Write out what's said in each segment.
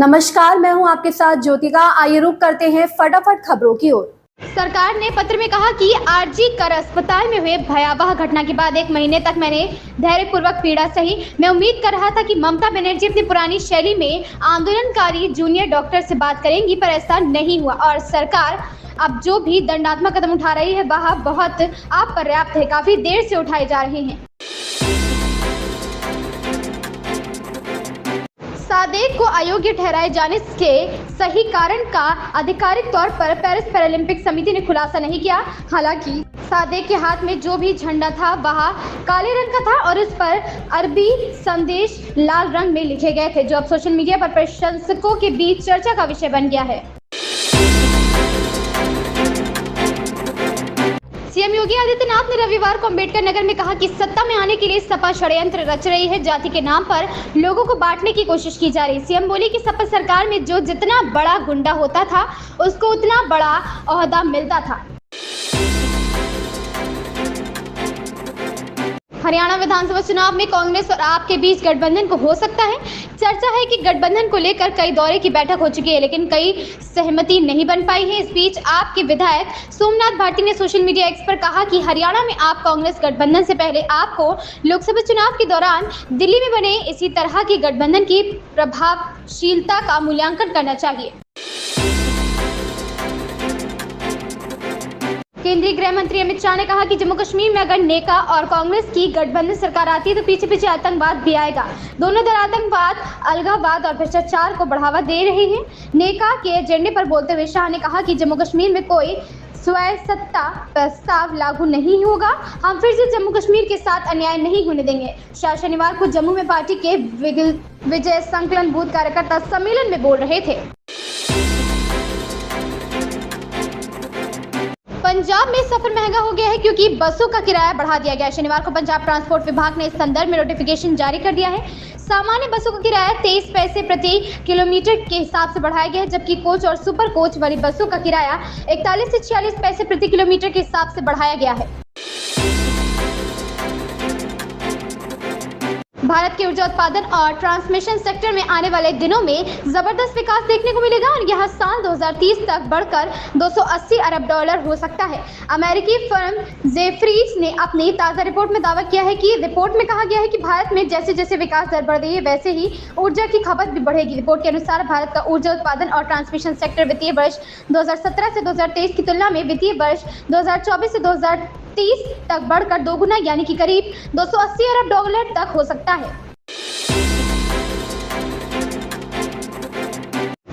नमस्कार, मैं हूं आपके साथ ज्योतिका। आइए रुक करते हैं फटाफट खबरों की ओर। सरकार ने पत्र में कहा कि आरजी कर अस्पताल में हुए भयावह घटना के बाद 1 महीने तक मैंने धैर्यपूर्वक पीड़ा सही। मैं उम्मीद कर रहा था कि ममता बनर्जी अपनी पुरानी शैली में आंदोलनकारी जूनियर डॉक्टर से बात करेंगी, पर ऐसा नहीं हुआ और सरकार अब जो भी दंडात्मक कदम उठा रही है वह बहुत अपर्याप्त है, काफी देर से उठाए जा रहे हैं। सादेक को अयोग्य ठहराए जाने के सही कारण का आधिकारिक तौर पर पेरिस पैरालंपिक समिति ने खुलासा नहीं किया। हालांकि सादेक के हाथ में जो भी झंडा था वह काले रंग का था और उस पर अरबी संदेश लाल रंग में लिखे गए थे, जो अब सोशल मीडिया पर प्रशंसकों के बीच चर्चा का विषय बन गया है। सीएम योगी आदित्यनाथ ने रविवार को अम्बेडकर नगर में कहा कि सत्ता में आने के लिए सपा षड्यंत्र रच रही है। जाति के नाम पर लोगों को बांटने की कोशिश की जा रही है। सीएम बोले कि सपा सरकार में जो जितना बड़ा गुंडा होता था उसको उतना बड़ा ओहदा मिलता था। हरियाणा विधानसभा चुनाव में कांग्रेस और आप के बीच गठबंधन को हो सकता है। चर्चा है कि गठबंधन को लेकर कई दौरे की बैठक हो चुकी है, लेकिन कई सहमति नहीं बन पाई है। इस बीच आप के विधायक सोमनाथ भाटी ने सोशल मीडिया एक्स पर कहा कि हरियाणा में आप कांग्रेस गठबंधन से पहले आपको लोकसभा चुनाव के दौरान दिल्ली में बने इसी तरह की गठबंधन की प्रभावशीलता का मूल्यांकन करना चाहिए। केंद्रीय गृह मंत्री अमित शाह ने कहा कि जम्मू कश्मीर में अगर नेका और कांग्रेस की गठबंधन सरकार आती है तो पीछे पीछे आतंकवाद भी आएगा। दोनों दल आतंकवाद, अलगाववाद और भ्रष्टाचार को बढ़ावा दे रहे हैं। नेका के एजेंडे पर बोलते हुए शाह ने कहा कि जम्मू कश्मीर में कोई स्वायत्तता प्रस्ताव लागू नहीं होगा। हम फिर से जम्मू कश्मीर के साथ अन्याय नहीं होने देंगे। शाह शनिवार को जम्मू में पार्टी के विजय संकलन बूथ कार्यकर्ता सम्मेलन में बोल रहे थे। पंजाब में सफर महंगा हो गया है क्योंकि बसों का किराया बढ़ा दिया गया है। शनिवार को पंजाब ट्रांसपोर्ट विभाग ने इस संदर्भ में नोटिफिकेशन जारी कर दिया है। सामान्य बसों का किराया 23 पैसे प्रति किलोमीटर के हिसाब से बढ़ाया गया है, जबकि कोच और सुपर कोच वाली बसों का किराया 41 से 46 पैसे प्रति किलोमीटर के हिसाब से बढ़ाया गया है। भारत के ऊर्जा उत्पादन और ट्रांसमिशन सेक्टर में आने वाले दिनों में जबरदस्त विकास देखने को मिलेगा और यह साल 2030 तक बढ़कर 280 अरब डॉलर हो सकता है। अमेरिकी फर्म जेफरीज ने अपनी ताज़ा रिपोर्ट में दावा किया है कि रिपोर्ट में कहा गया है कि भारत में जैसे जैसे विकास दर बढ़ रही है वैसे ही ऊर्जा की खपत भी बढ़ेगी। रिपोर्ट के अनुसार भारत का ऊर्जा उत्पादन और ट्रांसमिशन सेक्टर वित्तीय वर्ष 2017 से 2023 की तुलना में वित्तीय वर्ष 2024 से 2030 तक बढ़कर दोगुना यानी कि करीब 280 अरब डॉलर तक हो सकता है।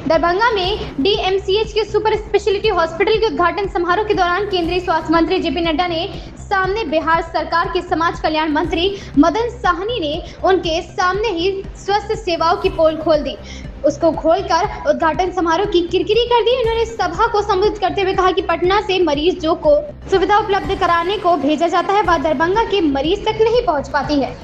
दरभंगा में डीएमसीएच के सुपर स्पेशलिटी हॉस्पिटल के उद्घाटन समारोह के दौरान केंद्रीय स्वास्थ्य मंत्री जेपी नड्डा ने सामने बिहार सरकार के समाज कल्याण मंत्री मदन साहनी ने उनके सामने ही स्वास्थ्य सेवाओं की पोल खोल दी। उसको खोलकर उद्घाटन समारोह की किरकिरी कर दी। उन्होंने सभा को संबोधित करते हुए कहा कि पटना से मरीज जो को सुविधा उपलब्ध कराने को भेजा जाता है वह दरभंगा के मरीज तक नहीं पहुंच पाती है।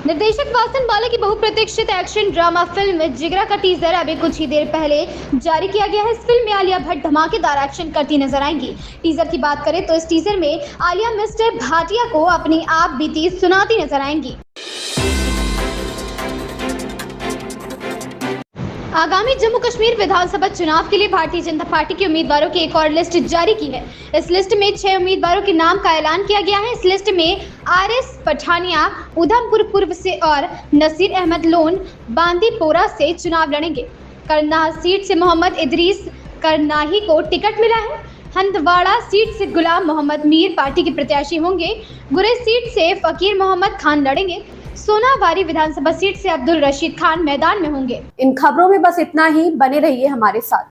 निर्देशक वासन बाला की बहुप्रतीक्षित एक्शन ड्रामा फिल्म जिगरा का टीजर अभी कुछ ही देर पहले जारी किया गया है। इस फिल्म में आलिया भट्ट धमाकेदार एक्शन करती नजर आएंगी। टीजर की बात करें तो इस टीजर में आलिया मिस्टर भाटिया को अपनी आप बीती सुनाती नजर आएंगी। आगामी जम्मू कश्मीर विधानसभा चुनाव के लिए भारतीय जनता पार्टी के उम्मीदवारों की एक और लिस्ट जारी की है। इस लिस्ट में 6 उम्मीदवारों के नाम का ऐलान किया गया है। इस लिस्ट में आरएस पठानिया उधमपुर पूर्व से और नसीर अहमद लोन बांदीपोरा से चुनाव लड़ेंगे। करनाह सीट से मोहम्मद इदरीस करनाही को टिकट मिला है। हंदवाड़ा सीट से गुलाम मोहम्मद मीर पार्टी के प्रत्याशी होंगे। गुरेज सीट से फकीर मोहम्मद खान लड़ेंगे। सोनावारी विधानसभा सीट से अब्दुल रशीद खान मैदान में होंगे। इन खबरों में बस इतना ही। बने रहिए हमारे साथ।